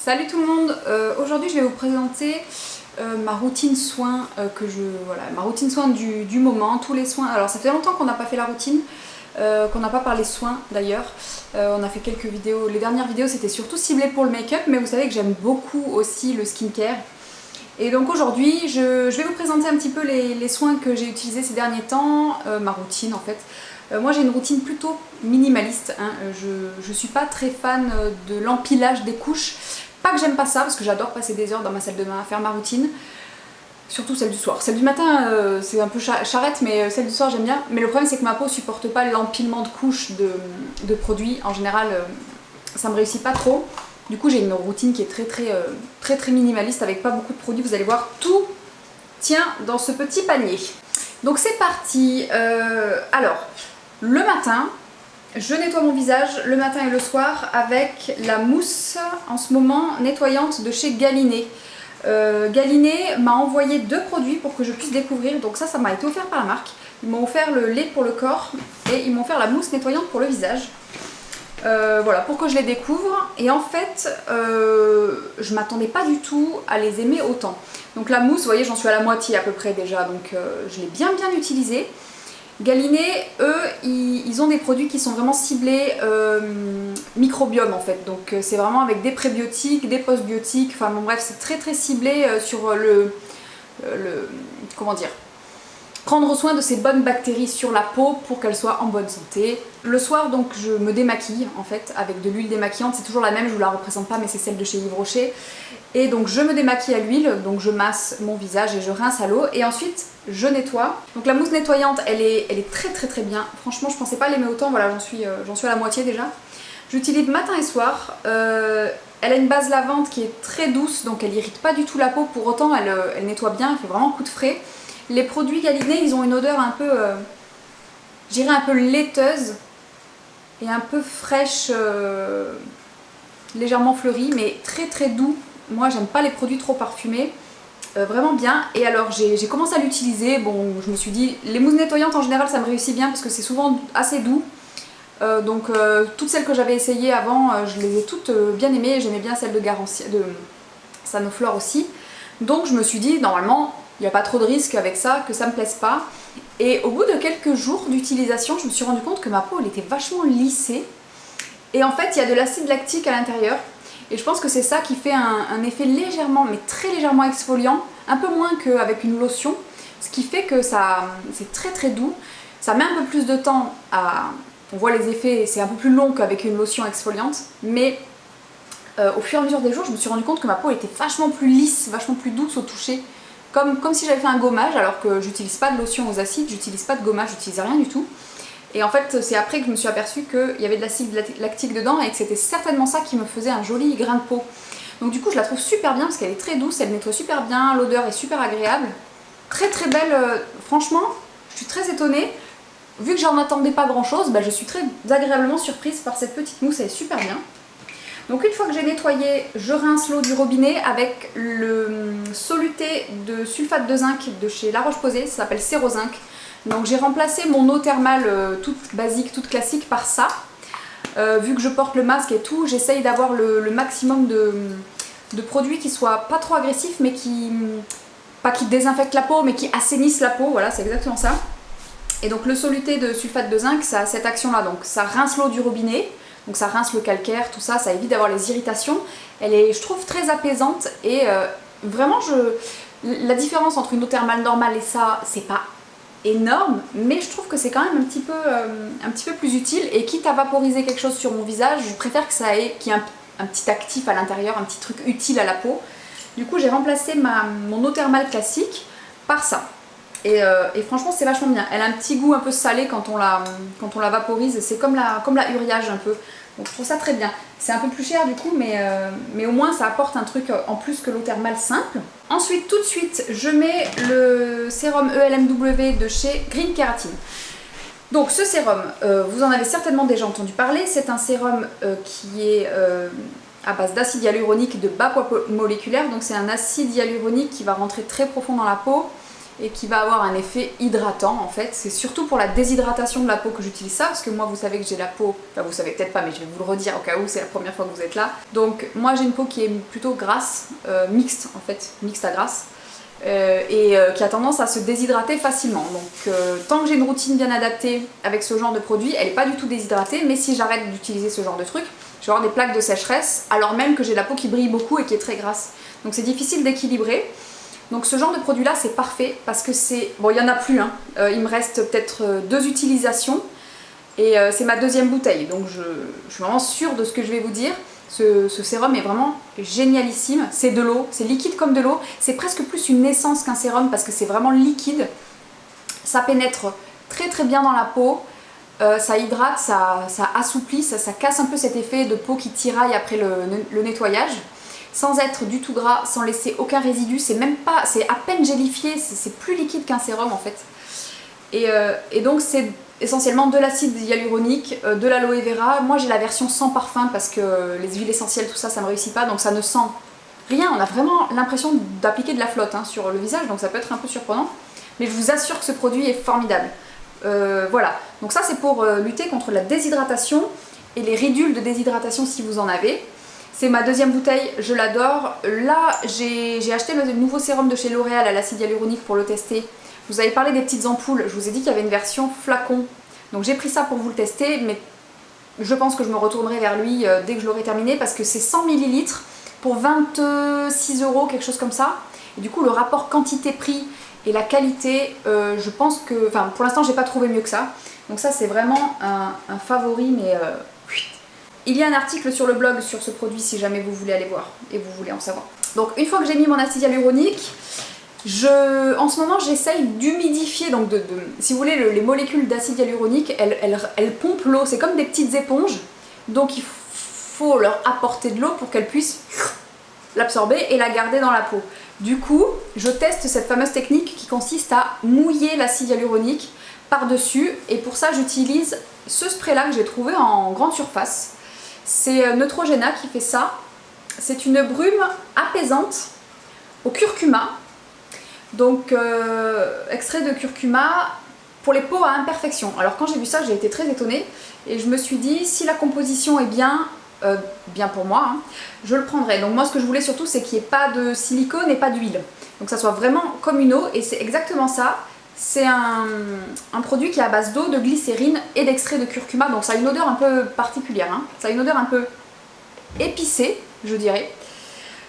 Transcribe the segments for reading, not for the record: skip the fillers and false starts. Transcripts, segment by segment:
Salut tout le monde, aujourd'hui je vais vous présenter ma routine soins ma routine soins du moment, tous les soins. Alors ça fait longtemps qu'on n'a pas fait la routine, qu'on n'a pas parlé soins d'ailleurs. On a fait quelques vidéos, les dernières vidéos c'était surtout ciblé pour le make-up, mais vous savez que j'aime beaucoup aussi le skincare. Et donc aujourd'hui je vais vous présenter un petit peu les soins que j'ai utilisés ces derniers temps, ma routine en fait. Moi j'ai une routine plutôt minimaliste, hein. Je suis pas très fan de l'empilage des couches. Pas que j'aime pas ça, parce que j'adore passer des heures dans ma salle de bain à faire ma routine. Surtout celle du soir. Celle du matin, c'est un peu charrette, mais celle du soir j'aime bien. Mais le problème c'est que ma peau supporte pas l'empilement de couches de produits. En général, ça me réussit pas trop. Du coup j'ai une routine qui est très minimaliste, avec pas beaucoup de produits. Vous allez voir, tout tient dans ce petit panier. Donc c'est parti. Alors, le matin, je nettoie mon visage le matin et le soir avec la mousse en ce moment nettoyante de chez Galiné. Galiné m'a envoyé 2 produits pour que je puisse découvrir, donc ça m'a été offert par la marque. Ils m'ont offert le lait pour le corps et ils m'ont offert la mousse nettoyante pour le visage. Voilà, pour que je les découvre. Et en fait, je m'attendais pas du tout à les aimer autant. Donc la mousse, vous voyez, j'en suis à la moitié à peu près déjà, donc je l'ai bien utilisée. Galiné, eux, ils ont des produits qui sont vraiment ciblés microbiome en fait. Donc c'est vraiment avec des prébiotiques, des postbiotiques, enfin bon bref, c'est très ciblé sur comment dire, prendre soin de ces bonnes bactéries sur la peau pour qu'elle soit en bonne santé. Le soir donc je me démaquille en fait avec de l'huile démaquillante, c'est toujours la même, je vous la représente pas mais c'est celle de chez Yves Rocher. Et donc je me démaquille à l'huile, donc je masse mon visage et je rince à l'eau et ensuite je nettoie. Donc la mousse nettoyante elle est très bien, franchement je pensais pas l'aimer autant, voilà j'en suis à la moitié déjà. J'utilise matin et soir, elle a une base lavande qui est très douce donc elle irrite pas du tout la peau, pour autant elle nettoie bien, elle fait vraiment coup de frais. Les produits Galiné ils ont une odeur un peu, je dirais un peu laiteuse et un peu fraîche, légèrement fleurie mais très doux. Moi j'aime pas les produits trop parfumés, vraiment bien. Et alors j'ai commencé à l'utiliser, bon je me suis dit, les mousses nettoyantes en général ça me réussit bien parce que c'est souvent assez doux. Donc toutes celles que j'avais essayées avant, je les ai toutes bien aimées, j'aimais bien celle de Sanoflore aussi. Donc je me suis dit, normalement il n'y a pas trop de risque avec ça, que ça me plaise pas. Et au bout de quelques jours d'utilisation, je me suis rendu compte que ma peau elle était vachement lissée. Et en fait il y a de l'acide lactique à l'intérieur. Et je pense que c'est ça qui fait un effet légèrement, mais très légèrement exfoliant, un peu moins qu'avec une lotion, ce qui fait que c'est très doux. Ça met un peu plus de temps à... On voit les effets, c'est un peu plus long qu'avec une lotion exfoliante, mais au fur et à mesure des jours, je me suis rendu compte que ma peau était vachement plus lisse, vachement plus douce au toucher, comme si j'avais fait un gommage, alors que j'utilise pas de lotion aux acides, j'utilise pas de gommage, j'utilise rien du tout. Et en fait, c'est après que je me suis aperçue qu'il y avait de l'acide lactique dedans et que c'était certainement ça qui me faisait un joli grain de peau. Donc du coup, je la trouve super bien parce qu'elle est très douce, elle nettoie super bien, l'odeur est super agréable. Très belle, franchement, je suis très étonnée. Vu que j'en attendais pas grand chose, je suis très agréablement surprise par cette petite mousse, elle est super bien. Donc une fois que j'ai nettoyé, je rince l'eau du robinet avec le soluté de sulfate de zinc de chez La Roche-Posay, ça s'appelle Cérozinc. Donc j'ai remplacé mon eau thermale toute basique, toute classique par ça. Vu que je porte le masque et tout, j'essaye d'avoir le maximum de produits qui soient pas trop agressifs, mais pas qui désinfectent la peau, mais qui assainissent la peau, voilà c'est exactement ça. Et donc le soluté de sulfate de zinc, ça a cette action-là, donc ça rince l'eau du robinet, donc ça rince le calcaire, tout ça, ça évite d'avoir les irritations. Elle est, je trouve, très apaisante et vraiment, la différence entre une eau thermale normale et ça, c'est pas énorme, mais je trouve que c'est quand même un petit peu plus utile, et quitte à vaporiser quelque chose sur mon visage, je préfère que ça ait, qu'il y ait un petit actif à l'intérieur, un petit truc utile à la peau. Du coup j'ai remplacé mon eau thermale classique par ça. Et franchement c'est vachement bien. Elle a un petit goût un peu salé quand on la vaporise, c'est comme la Uriage un peu. Donc je trouve ça très bien. C'est un peu plus cher du coup, mais au moins ça apporte un truc en plus que l'eau thermale simple. Ensuite, tout de suite, je mets le sérum ELMW de chez Green Keratin. Donc ce sérum, vous en avez certainement déjà entendu parler, c'est un sérum qui est à base d'acide hyaluronique de bas poids moléculaire. Donc c'est un acide hyaluronique qui va rentrer très profond dans la peau, et qui va avoir un effet hydratant en fait. C'est surtout pour la déshydratation de la peau que j'utilise ça, parce que moi vous savez que j'ai la peau, enfin vous savez peut-être pas mais je vais vous le redire au cas où c'est la première fois que vous êtes là. Donc moi j'ai une peau qui est plutôt grasse, mixte en fait, mixte à grasse. Qui a tendance à se déshydrater facilement. Donc tant que j'ai une routine bien adaptée avec ce genre de produit, elle n'est pas du tout déshydratée, mais si j'arrête d'utiliser ce genre de truc, je vais avoir des plaques de sécheresse alors même que j'ai la peau qui brille beaucoup et qui est très grasse. Donc c'est difficile d'équilibrer. Donc ce genre de produit là c'est parfait parce que c'est... Bon il n'y en a plus, hein. Il me reste peut-être 2 utilisations et c'est ma 2e bouteille. Donc je suis vraiment sûre de ce que je vais vous dire. Ce sérum est vraiment génialissime, c'est de l'eau, c'est liquide comme de l'eau, c'est presque plus une essence qu'un sérum parce que c'est vraiment liquide, ça pénètre très très bien dans la peau, ça hydrate, ça assouplit, ça casse un peu cet effet de peau qui tiraille après le nettoyage, sans être du tout gras, sans laisser aucun résidu, c'est même pas, c'est à peine gélifié, c'est plus liquide qu'un sérum en fait. Et donc c'est essentiellement de l'acide hyaluronique, de l'aloe vera. Moi j'ai la version sans parfum parce que les huiles essentielles, tout ça, ça me réussit pas, donc ça ne sent rien. On a vraiment l'impression d'appliquer de la flotte hein, sur le visage, donc ça peut être un peu surprenant. Mais je vous assure que ce produit est formidable. Voilà, donc ça c'est pour lutter contre la déshydratation et les ridules de déshydratation si vous en avez. C'est ma 2e bouteille, je l'adore. Là j'ai acheté le nouveau sérum de chez L'Oréal à l'acide hyaluronique pour le tester. Je vous avais parlé des petites ampoules, je vous ai dit qu'il y avait une version flacon. Donc j'ai pris ça pour vous le tester, mais je pense que je me retournerai vers lui dès que je l'aurai terminé parce que c'est 100 ml pour 26 €, quelque chose comme ça. Et du coup le rapport quantité-prix et la qualité, je pense que... Enfin pour l'instant j'ai pas trouvé mieux que ça. Donc ça c'est vraiment un favori, mais... Il y a un article sur le blog sur ce produit si jamais vous voulez aller voir et vous voulez en savoir. Donc une fois que j'ai mis mon acide hyaluronique, en ce moment j'essaye d'humidifier, donc si vous voulez les molécules d'acide hyaluronique, elles pompent l'eau, c'est comme des petites éponges, donc il faut leur apporter de l'eau pour qu'elles puissent l'absorber et la garder dans la peau. Du coup, je teste cette fameuse technique qui consiste à mouiller l'acide hyaluronique par-dessus, et pour ça j'utilise ce spray là que j'ai trouvé en grande surface. C'est Neutrogena qui fait ça, c'est une brume apaisante au curcuma. Donc extrait de curcuma pour les peaux à imperfection. Alors quand j'ai vu ça j'ai été très étonnée et je me suis dit si la composition est bien pour moi, hein, je le prendrai. Donc moi ce que je voulais surtout c'est qu'il n'y ait pas de silicone et pas d'huile. Donc ça soit vraiment comme une eau, et c'est exactement ça. C'est un produit qui est à base d'eau, de glycérine et d'extrait de curcuma. Donc ça a une odeur un peu particulière, hein. Ça a une odeur un peu épicée je dirais,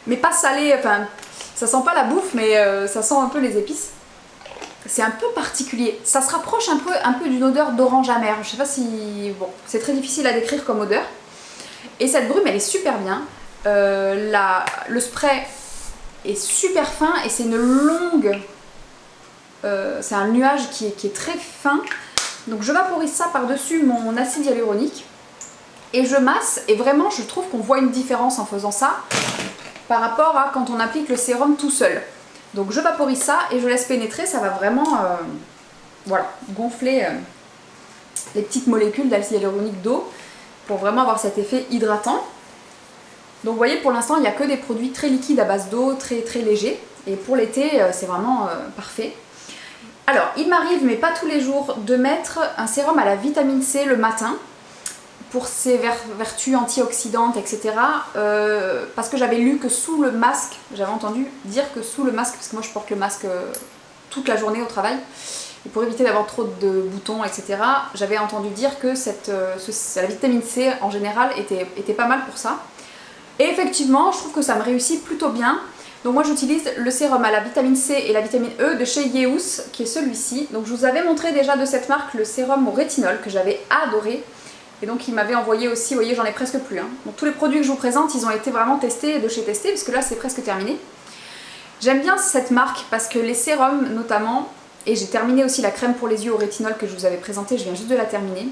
mais pas salée, enfin... Ça sent pas la bouffe, mais ça sent un peu les épices. C'est un peu particulier. Ça se rapproche un peu d'une odeur d'orange amère. Je sais pas si... Bon, c'est très difficile à décrire comme odeur. Et cette brume, elle est super bien. Le spray est super fin et c'est une longue... c'est un nuage qui est très fin. Donc je vaporise ça par-dessus mon acide hyaluronique. Et je masse. Et vraiment, je trouve qu'on voit une différence en faisant ça par rapport à quand on applique le sérum tout seul. Donc je vaporise ça et je laisse pénétrer, ça va vraiment voilà, gonfler les petites molécules d'acide hyaluronique d'eau pour vraiment avoir cet effet hydratant. Donc vous voyez, pour l'instant il n'y a que des produits très liquides à base d'eau, très très légers, et pour l'été c'est vraiment parfait. Alors il m'arrive, mais pas tous les jours, de mettre un sérum à la vitamine C le matin pour ses vertus antioxydantes, etc. Parce que j'avais lu que sous le masque, j'avais entendu dire que sous le masque, parce que moi je porte le masque toute la journée au travail, et pour éviter d'avoir trop de boutons, etc., j'avais entendu dire que la vitamine C en général était pas mal pour ça. Et effectivement, je trouve que ça me réussit plutôt bien. Donc moi j'utilise le sérum à la vitamine C et la vitamine E de chez Yeous, qui est celui-ci. Donc je vous avais montré déjà de cette marque le sérum au rétinol, que j'avais adoré. Et donc il m'avait envoyé aussi, vous voyez j'en ai presque plus. Hein. Donc tous les produits que je vous présente, ils ont été vraiment testés de chez Testé, parce que là c'est presque terminé. J'aime bien cette marque parce que les sérums notamment, et j'ai terminé aussi la crème pour les yeux au rétinol que je vous avais présentée, je viens juste de la terminer.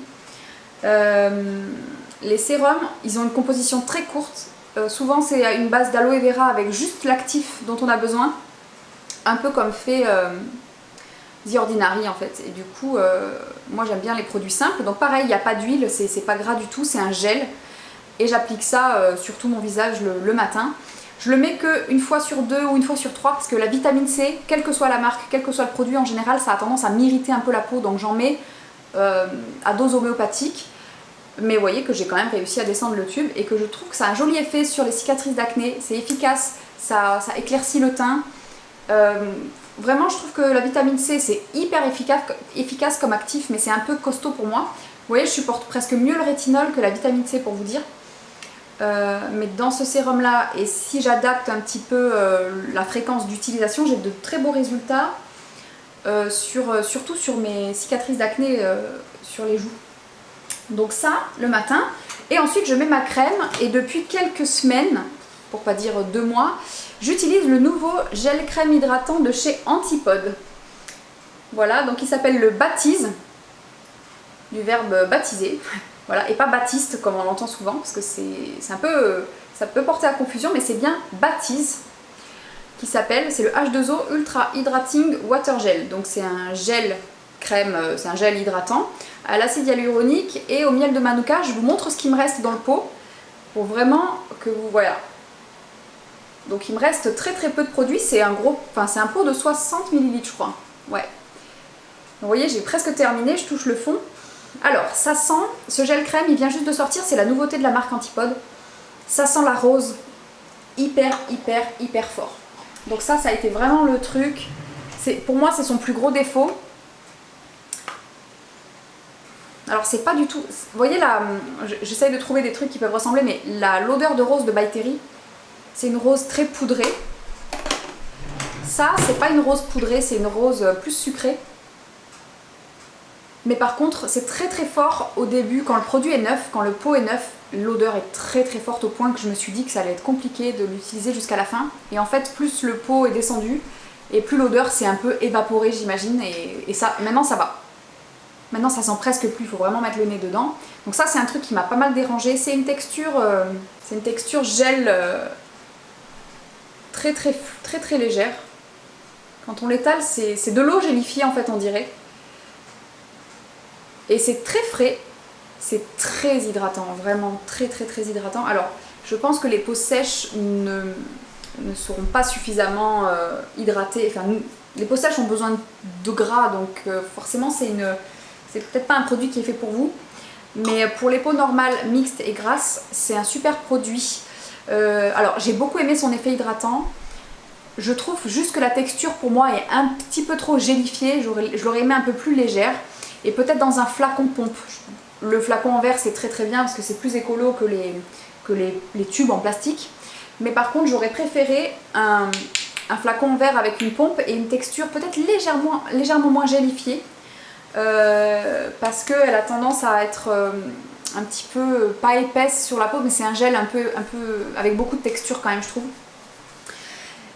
Les sérums, ils ont une composition très courte. Souvent c'est à une base d'aloe vera avec juste l'actif dont on a besoin. Un peu comme fait... The Ordinary en fait, et du coup moi j'aime bien les produits simples. Donc pareil, il n'y a pas d'huile, c'est pas gras du tout, c'est un gel, et j'applique ça sur tout mon visage le matin. Je le mets qu'une fois sur 2 ou une fois sur 3 parce que la vitamine C, quelle que soit la marque, quel que soit le produit en général, ça a tendance à m'irriter un peu la peau, donc j'en mets à dose homéopathique. Mais vous voyez que j'ai quand même réussi à descendre le tube et que je trouve que ça a un joli effet sur les cicatrices d'acné, c'est efficace, ça éclaircit le teint. Vraiment je trouve que la vitamine C c'est hyper efficace comme actif, mais c'est un peu costaud pour moi. Vous voyez, je supporte presque mieux le rétinol que la vitamine C pour vous dire. Mais dans ce sérum là, et si j'adapte un petit peu la fréquence d'utilisation, j'ai de très beaux résultats, surtout sur mes cicatrices d'acné sur les joues. Donc ça le matin, et ensuite je mets ma crème, et depuis quelques semaines, pour pas dire 2 mois, j'utilise le nouveau gel crème hydratant de chez Antipode. Voilà, donc il s'appelle le Baptise, du verbe baptiser. Voilà, et pas Baptiste comme on l'entend souvent, parce que c'est un peu, ça peut porter à confusion, mais c'est bien Baptise qui s'appelle, c'est le H2O Ultra Hydrating Water Gel. Donc c'est un gel crème, c'est un gel hydratant à l'acide hyaluronique et au miel de manuka. Je vous montre ce qui me reste dans le pot pour vraiment que vous voyez. Donc il me reste très peu de produits, c'est un gros, enfin c'est un pot de 60 ml je crois. Ouais. Donc, vous voyez, j'ai presque terminé, je touche le fond. Alors, ça sent, ce gel crème, il vient juste de sortir, c'est la nouveauté de la marque Antipode. Ça sent la rose hyper fort. Donc ça a été vraiment le truc. Pour moi, c'est son plus gros défaut. Alors c'est pas du tout... Vous voyez là, j'essaye de trouver des trucs qui peuvent ressembler, mais l'odeur de rose de By Terry, c'est une rose très poudrée. Ça, c'est pas une rose poudrée, c'est une rose plus sucrée. Mais par contre, c'est très fort au début, quand le produit est neuf, quand le pot est neuf, l'odeur est très forte au point que je me suis dit que ça allait être compliqué de l'utiliser jusqu'à la fin. Et en fait, plus le pot est descendu, et plus l'odeur s'est un peu évaporée, j'imagine, et ça, maintenant ça va. Maintenant ça sent presque plus, il faut vraiment mettre le nez dedans. Donc ça c'est un truc qui m'a pas mal dérangé. C'est une texture gel très légère. Quand on l'étale, c'est de l'eau gélifiée en fait, on dirait. Et c'est très frais, c'est très hydratant, vraiment très hydratant. Alors je pense que les peaux sèches ne seront pas suffisamment hydratées. Enfin, les peaux sèches ont besoin de gras, donc forcément c'est peut-être pas un produit qui est fait pour vous, mais pour les peaux normales, mixtes et grasses, c'est un super produit. Alors j'ai beaucoup aimé son effet hydratant. Je trouve juste que la texture pour moi est un petit peu trop gélifiée, je l'aurais aimé un peu plus légère, et peut-être dans un flacon pompe. Le flacon en verre c'est très bien parce que c'est plus écolo que les tubes en plastique, mais par contre j'aurais préféré un flacon en verre avec une pompe et une texture peut-être légèrement moins gélifiée. Parce qu'elle a tendance à être un petit peu, pas épaisse sur la peau, mais c'est un gel un peu avec beaucoup de texture quand même, je trouve.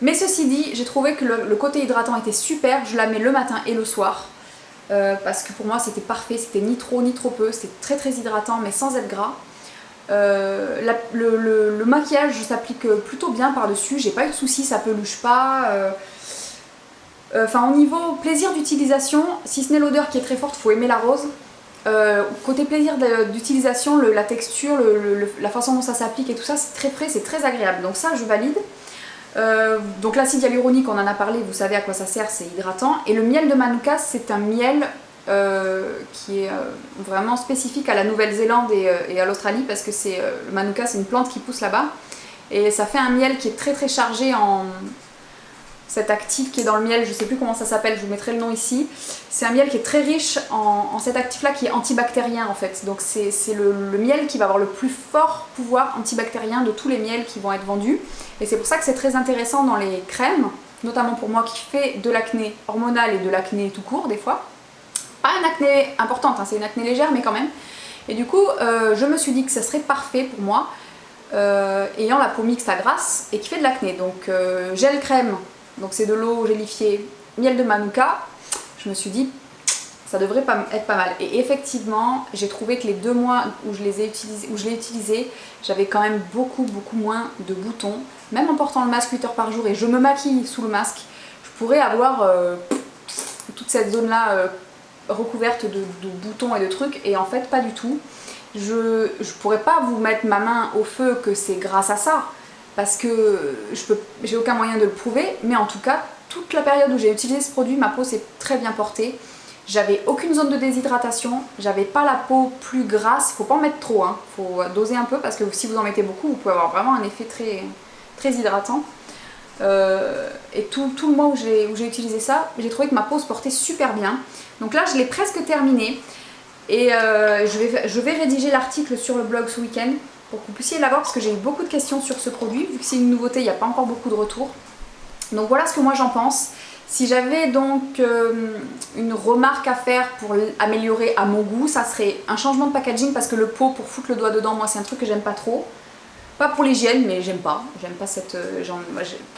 Mais ceci dit, j'ai trouvé que le côté hydratant était super. Je la mets le matin et le soir parce que pour moi c'était parfait, c'était ni trop ni trop peu, c'était très hydratant mais sans être gras. Le maquillage s'applique plutôt bien par dessus, j'ai pas eu de soucis, ça peluche pas. Enfin, au niveau plaisir d'utilisation, si ce n'est l'odeur qui est très forte, il faut aimer la rose. Côté plaisir d'utilisation, la texture, la façon dont ça s'applique et tout ça, c'est très frais, c'est très agréable. Donc ça, je valide. Donc l'acide hyaluronique, on en a parlé, vous savez à quoi ça sert, c'est hydratant. Et le miel de manuka, c'est un miel qui est vraiment spécifique à la Nouvelle-Zélande et à l'Australie, parce que le manuka, c'est une plante qui pousse là-bas. Et ça fait un miel qui est très chargé en... Cet actif qui est dans le miel, je ne sais plus comment ça s'appelle, je vous mettrai le nom ici. C'est un miel qui est très riche en cet actif-là qui est antibactérien en fait. Donc c'est le miel qui va avoir le plus fort pouvoir antibactérien de tous les miels qui vont être vendus. Et c'est pour ça que c'est très intéressant dans les crèmes, notamment pour moi qui fais de l'acné hormonal et de l'acné tout court des fois. Pas une acné importante, hein, c'est une acné légère mais quand même. Et du coup, je me suis dit que ça serait parfait pour moi, ayant la peau mixte à grasse et qui fait de l'acné. Donc gel crème. Donc c'est de l'eau gélifiée, miel de manuka. Je me suis dit, ça devrait être pas mal. Et effectivement, j'ai trouvé que les 2 mois où je l'ai utilisé, j'avais quand même beaucoup moins de boutons. Même en portant le masque 8 heures par jour et je me maquille sous le masque, je pourrais avoir toute cette zone-là recouverte de boutons et de trucs. Et en fait, pas du tout. Je pourrais pas vous mettre ma main au feu que c'est grâce à ça. parce que j'ai aucun moyen de le prouver, mais en tout cas, toute la période où j'ai utilisé ce produit, ma peau s'est très bien portée. J'avais aucune zone de déshydratation, j'avais pas la peau plus grasse, faut pas en mettre trop, hein. Faut doser un peu parce que si vous en mettez beaucoup, vous pouvez avoir vraiment un effet très, très hydratant. Et tout le mois où j'ai utilisé ça, j'ai trouvé que ma peau se portait super bien. Donc là, je l'ai presque terminé et je vais rédiger l'article sur le blog ce week-end pour que vous puissiez l'avoir parce que j'ai eu beaucoup de questions sur ce produit. Vu que c'est une nouveauté, il n'y a pas encore beaucoup de retours. Donc voilà ce que moi j'en pense. Si j'avais donc une remarque à faire pour améliorer à mon goût, ça serait un changement de packaging parce que le pot pour foutre le doigt dedans, moi c'est un truc que j'aime pas trop. Pas pour l'hygiène, mais j'aime pas cette...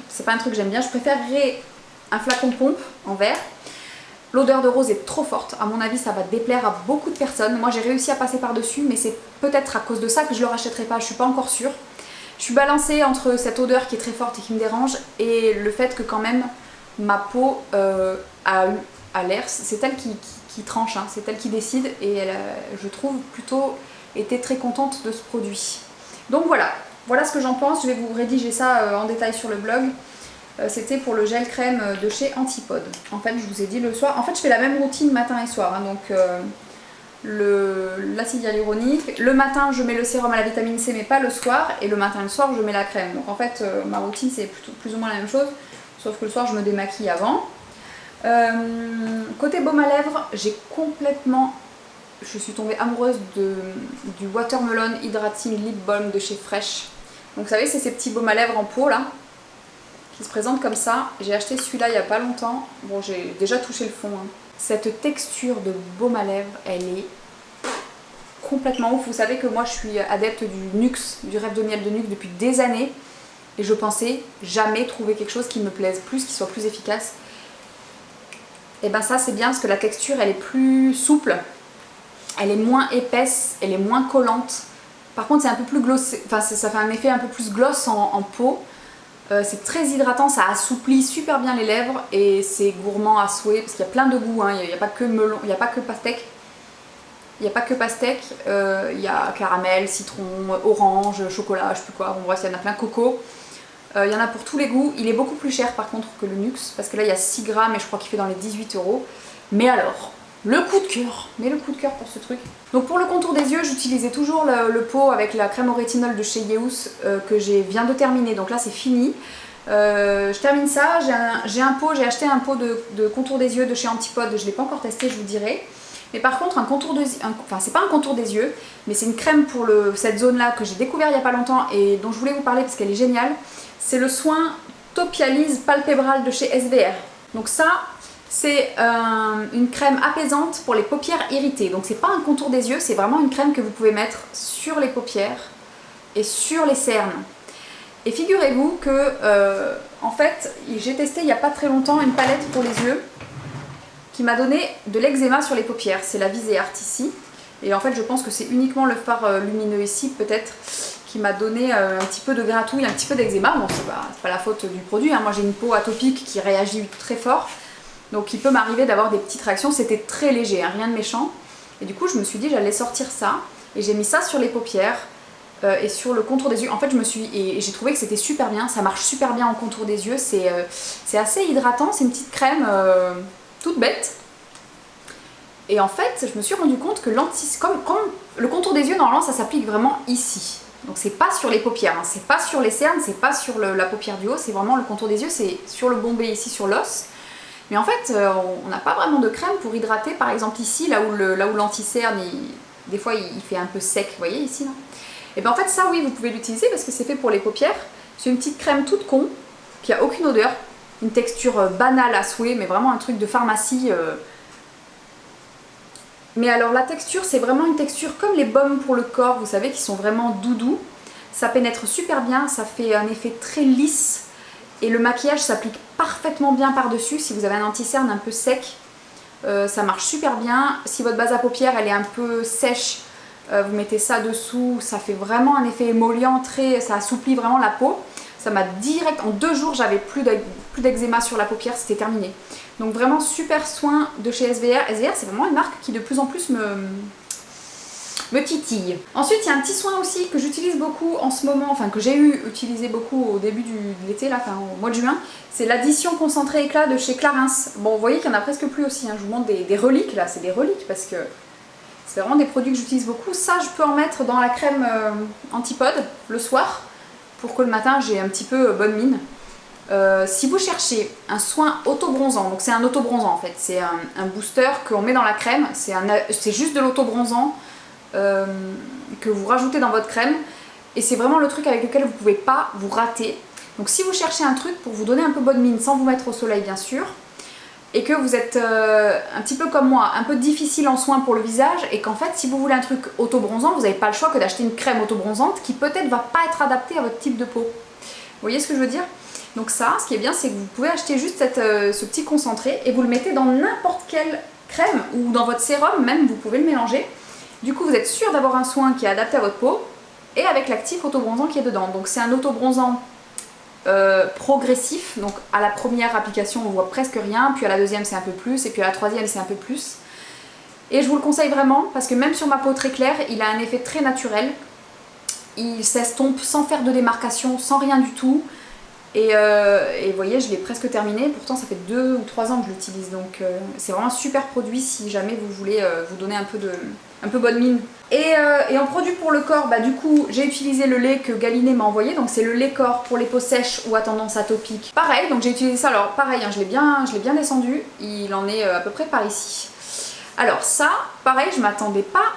c'est pas un truc que j'aime bien. Je préférerais un flacon de pompe en verre. L'odeur de rose est trop forte. À mon avis, ça va déplaire à beaucoup de personnes. Moi, j'ai réussi à passer par-dessus, mais c'est peut-être à cause de ça que je le rachèterai pas. Je suis pas encore sûre. Je suis balancée entre cette odeur qui est très forte et qui me dérange et le fait que quand même ma peau a l'air... C'est elle qui tranche, hein. C'est elle qui décide et elle, je trouve plutôt été très contente de ce produit. Donc voilà ce que j'en pense, je vais vous rédiger ça en détail sur le blog. C'était pour le gel crème de chez Antipode. En fait, je vous ai dit le soir, en fait je fais la même routine matin et soir, hein, donc l'acide hyaluronique. Le matin je mets le sérum à la vitamine C mais pas le soir, et le matin et le soir je mets la crème. Donc en fait ma routine c'est plus ou moins la même chose, sauf que le soir je me démaquille avant. Côté baume à lèvres, je suis tombée amoureuse du Watermelon Hydrating Lip Balm de chez Fresh. Donc vous savez, c'est ces petits baumes à lèvres en pot là, qui se présentent comme ça. J'ai acheté celui-là il n'y a pas longtemps. Bon, j'ai déjà touché le fond, hein. Cette texture de baume à lèvres, elle est complètement ouf. Vous savez que moi je suis adepte du Nuxe, du rêve de miel de Nuxe depuis des années. Et je pensais jamais trouver quelque chose qui me plaise plus, qui soit plus efficace. Et ben ça c'est bien parce que la texture elle est plus souple. Elle est moins épaisse, elle est moins collante. Par contre, c'est un peu plus glossé, enfin ça fait un effet un peu plus gloss en peau. C'est très hydratant, ça assouplit super bien les lèvres et c'est gourmand à souhait parce qu'il y a plein de goûts, hein. Il n'y a pas que melon, il n'y a pas que pastèque. Il n'y a pas que pastèque, il y a caramel, citron, orange, chocolat, je sais plus quoi. Bon bref, il y en a plein, coco. Il y en a pour tous les goûts. Il est beaucoup plus cher par contre que le Nuxe parce que là il y a 6 grammes et je crois qu'il fait dans les 18 €. Mais alors, le coup de cœur, pour ce truc. Donc pour le contour des yeux, j'utilisais toujours le pot avec la crème au rétinol de chez Yeous que viens de terminer. Donc là c'est fini. Je termine ça, j'ai acheté un pot de contour des yeux de chez Antipode. Je ne l'ai pas encore testé, je vous dirai. Mais par contre, enfin c'est pas un contour des yeux, mais c'est une crème pour cette zone-là que j'ai découvert il n'y a pas longtemps et dont je voulais vous parler parce qu'elle est géniale. C'est le soin Topialise Palpebral de chez SVR. Donc ça, c'est une crème apaisante pour les paupières irritées. Donc c'est pas un contour des yeux, c'est vraiment une crème que vous pouvez mettre sur les paupières et sur les cernes. Et figurez-vous que, en fait, j'ai testé il n'y a pas très longtemps une palette pour les yeux qui m'a donné de l'eczéma sur les paupières. C'est la Visée Art ici. Et en fait, je pense que c'est uniquement le fard lumineux ici, peut-être, qui m'a donné un petit peu de gratouille, un petit peu d'eczéma. Bon, c'est pas la faute du produit, hein. Moi, j'ai une peau atopique qui réagit très fort. Donc, il peut m'arriver d'avoir des petites réactions. C'était très léger, hein, rien de méchant. Et du coup, je me suis dit, j'allais sortir ça. Et j'ai mis ça sur les paupières et sur le contour des yeux. En fait, j'ai trouvé que c'était super bien. Ça marche super bien en contour des yeux. C'est assez hydratant. C'est une petite crème toute bête. Et en fait, je me suis rendu compte que comme le contour des yeux, normalement, ça s'applique vraiment ici. Donc c'est pas sur les paupières, hein. C'est pas sur les cernes, c'est pas sur la paupière du haut, c'est vraiment le contour des yeux, c'est sur le bombé ici, sur l'os. Mais en fait, on n'a pas vraiment de crème pour hydrater, par exemple ici, là où l'anti-cerne, des fois il fait un peu sec, vous voyez ici, là. Et bien en fait ça, oui, vous pouvez l'utiliser parce que c'est fait pour les paupières. C'est une petite crème toute con, qui a aucune odeur, une texture banale à souhait, mais vraiment un truc de pharmacie. Mais alors la texture, c'est vraiment une texture comme les baumes pour le corps, vous savez, qui sont vraiment doudous. Ça pénètre super bien, ça fait un effet très lisse. Et le maquillage s'applique parfaitement bien par-dessus. Si vous avez un anti-cerne un peu sec, ça marche super bien. Si votre base à paupières elle est un peu sèche, vous mettez ça dessous. Ça fait vraiment un effet émollient, ça assouplit vraiment la peau. Ça m'a direct, en 2 jours, j'avais plus d'eczéma sur la paupière, c'était terminé. Donc vraiment super soin de chez SVR. SVR, c'est vraiment une marque qui de plus en plus me titille. Ensuite, il y a un petit soin aussi que j'utilise beaucoup en ce moment, enfin que j'ai utilisé beaucoup au début de l'été, là, enfin au mois de juin. C'est l'addition concentrée éclat de chez Clarins. Bon, vous voyez qu'il n'y en a presque plus aussi, hein. Je vous montre des reliques, là, c'est des reliques parce que c'est vraiment des produits que j'utilise beaucoup. Ça, je peux en mettre dans la crème antipode le soir pour que le matin, j'ai un petit peu bonne mine. Si vous cherchez un soin auto-bronzant, donc c'est un auto-bronzant en fait, c'est un booster qu'on met dans la crème, c'est juste de l'auto-bronzant que vous rajoutez dans votre crème et c'est vraiment le truc avec lequel vous ne pouvez pas vous rater. Donc si vous cherchez un truc pour vous donner un peu bonne mine sans vous mettre au soleil bien sûr, et que vous êtes un petit peu comme moi, un peu difficile en soin pour le visage et qu'en fait si vous voulez un truc auto-bronzant, vous n'avez pas le choix que d'acheter une crème auto-bronzante qui peut-être va pas être adaptée à votre type de peau. Vous voyez ce que je veux dire? Donc ça, ce qui est bien, c'est que vous pouvez acheter juste ce petit concentré et vous le mettez dans n'importe quelle crème ou dans votre sérum même, vous pouvez le mélanger. Du coup, vous êtes sûr d'avoir un soin qui est adapté à votre peau et avec l'actif auto-bronzant qui est dedans. Donc c'est un auto-bronzant progressif, donc à la première application on voit presque rien, puis à la deuxième c'est un peu plus, et puis à la troisième c'est un peu plus. Et je vous le conseille vraiment parce que même sur ma peau très claire, il a un effet très naturel. Il s'estompe sans faire de démarcation, sans rien du tout. Et vous voyez, je l'ai presque terminé, pourtant ça fait 2 ou 3 ans que je l'utilise, donc c'est vraiment un super produit si jamais vous voulez vous donner un peu bonne mine. Et en produit pour le corps, bah du coup j'ai utilisé le lait que Galinée m'a envoyé, donc c'est le lait corps pour les peaux sèches ou à tendance atopique. Pareil, donc j'ai utilisé ça, alors pareil, hein, je l'ai bien descendu, il en est à peu près par ici. Alors ça, pareil, je m'attendais pas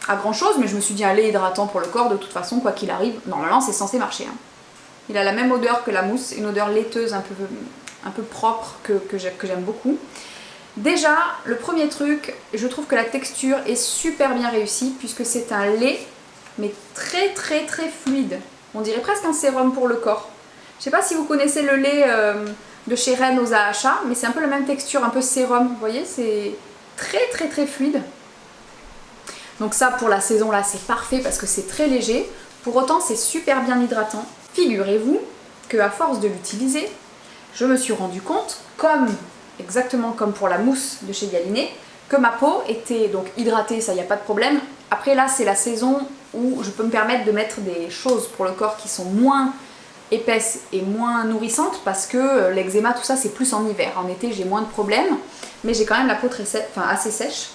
à grand chose, mais je me suis dit un lait hydratant pour le corps, de toute façon, quoi qu'il arrive, normalement c'est censé marcher. Hein. Il a la même odeur que la mousse, une odeur laiteuse un peu propre que j'aime beaucoup. Déjà, le premier truc, je trouve que la texture est super bien réussie puisque c'est un lait, mais très fluide. On dirait presque un sérum pour le corps. Je sais pas si vous connaissez le lait de chez Rennes aux AHA, mais c'est un peu la même texture, un peu sérum. Vous voyez, c'est très fluide. Donc ça, pour la saison là, c'est parfait parce que c'est très léger. Pour autant, c'est super bien hydratant. Figurez-vous qu'à force de l'utiliser, je me suis rendu compte, exactement comme pour la mousse de chez Galinée, que ma peau était donc hydratée, ça y a pas de problème. Après là, c'est la saison où je peux me permettre de mettre des choses pour le corps qui sont moins épaisses et moins nourrissantes parce que l'eczéma, tout ça, c'est plus en hiver. En été, j'ai moins de problèmes, mais j'ai quand même la peau assez sèche.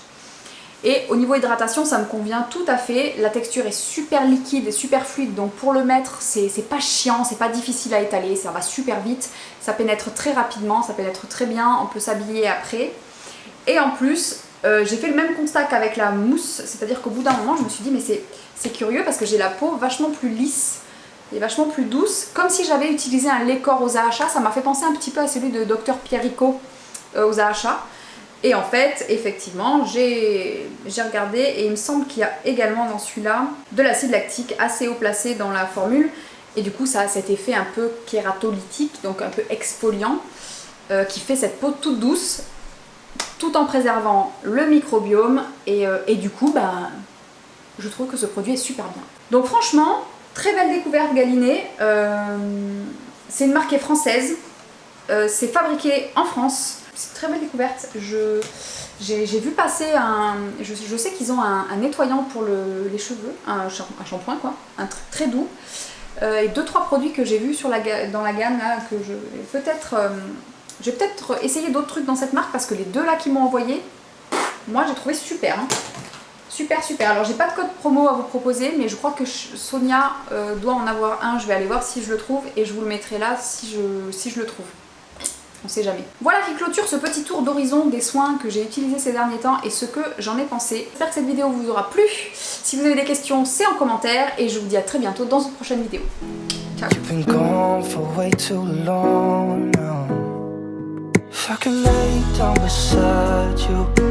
Et au niveau hydratation, ça me convient tout à fait. La texture est super liquide et super fluide, donc pour le mettre, c'est pas chiant, c'est pas difficile à étaler, ça va super vite, ça pénètre très rapidement, ça pénètre très bien, on peut s'habiller après. Et en plus, j'ai fait le même constat qu'avec la mousse, c'est-à-dire qu'au bout d'un moment, je me suis dit, mais c'est curieux parce que j'ai la peau vachement plus lisse et vachement plus douce, comme si j'avais utilisé un lait corps aux AHA. Ça m'a fait penser un petit peu à celui de Dr Pierrico aux AHA. Et en fait, effectivement, j'ai regardé et il me semble qu'il y a également dans celui-là de l'acide lactique assez haut placé dans la formule. Et du coup, ça a cet effet un peu kératolytique, donc un peu exfoliant, qui fait cette peau toute douce, tout en préservant le microbiome. Et du coup, bah, je trouve que ce produit est super bien. Donc franchement, très belle découverte Galinée. C'est une marque qui est française. C'est fabriqué en France. C'est une très belle découverte. J'ai vu passer je sais qu'ils ont un nettoyant pour les cheveux, un shampoing quoi, un très doux. Et 2-3 produits que j'ai vus dans la gamme là, que je vais peut-être essayer d'autres trucs dans cette marque parce que les deux là qui m'ont envoyé, moi j'ai trouvé super. Hein. Super. Alors j'ai pas de code promo à vous proposer, mais je crois que Sonia doit en avoir un. Je vais aller voir si je le trouve et je vous le mettrai là si je le trouve. On sait jamais. Voilà qui clôture ce petit tour d'horizon des soins que j'ai utilisés ces derniers temps et ce que j'en ai pensé. J'espère que cette vidéo vous aura plu. Si vous avez des questions, c'est en commentaire et je vous dis à très bientôt dans une prochaine vidéo. Ciao. If I could lay down beside you